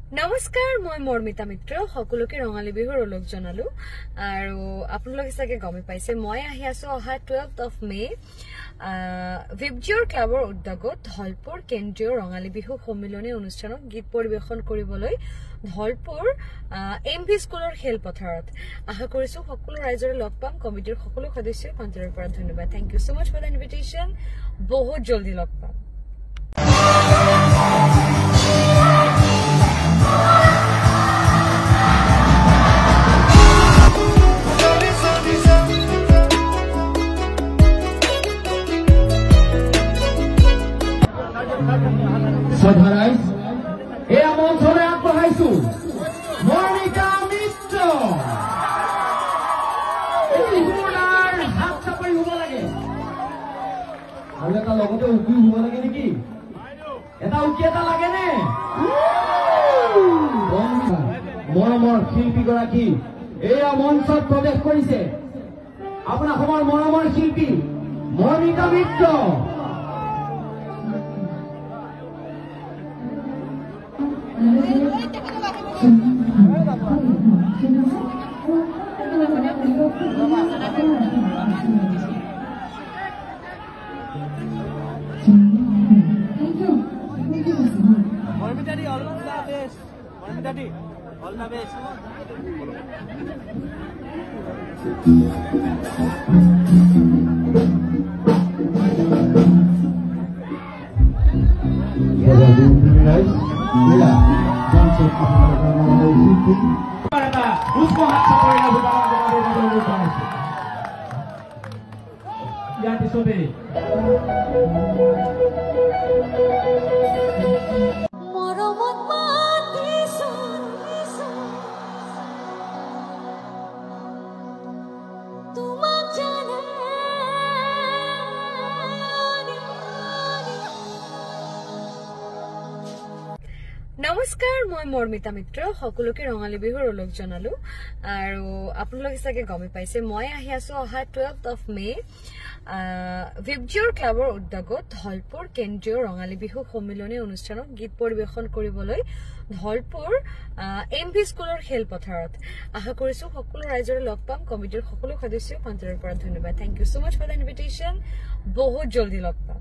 নমস্কাৰ মই মৰ্মিতা মিত্ৰ সকলোকে ৰঙালী বিহুৰ ওলগ জনালো আৰু আপোনালোকে চাগে গমে পাইছে মই আহি আছো অহা 12th of May ভিবজিঅৰ ক্লাবৰ উদ্যোগত ধলপুৰ কেন্দ্ৰীয় ৰঙালী বিহু সন্মিলনী অনুষ্ঠানত গীত পৰিবেশন কৰিবলৈ ধলপুৰ এমভি স্কুলৰ খেলপথাৰত আশা কৰিছো সকলো ৰাইজৰে লগ পাম কমিটিৰ সকলো সদস্যক অন্তৰৰ পৰা ধন্যবাদ thank you so much for the invitation বহুত জলদি লগ পাম Sodharais, এই মঞ্চলৈ আগবঢ়াইছো মৰ্মিতা মিত্ৰ এই গুণাৰ হাত চাপৰি হ'ব লাগে আৰু এটা লগতে উকি হ'ব লাগে নেকি এটা উকি এটা লাগে নে মৰমৰ শিল্পীগৰাকী এয়া মঞ্চত প্ৰৱেশ কৰিছে আপোনাৰ সমৰ মৰমৰ শিল্পী মৰ্মিতা মিত্ৰ Daddy, all the best. Daddy, all the best. নমস্কাৰ মই মৰ্মিতা মিত্ৰ সকলোকে ৰঙালী বিহুৰ ওলগ জনালো আৰু আপোনালোকে চাগে গমে পাইছে মই আহি আছো অহা 12th of May ভিবজিঅৰ ক্লাবৰ উদ্যোগত ধলপুৰ কেন্দ্ৰীয় ৰঙালী বিহু সন্মিলনী অনুষ্ঠানত গীত পৰিবেশন কৰিবলৈ ধলপুৰ এমভি স্কুলৰ খেলপথাৰত আশা কৰিছো সকলো ৰাইজৰে লগ পাম কমিটিৰ সকলো সদস্যক অন্তৰৰ পৰা ধন্যবাদ thank you so much for the invitation বহুত জলদি লগ পাম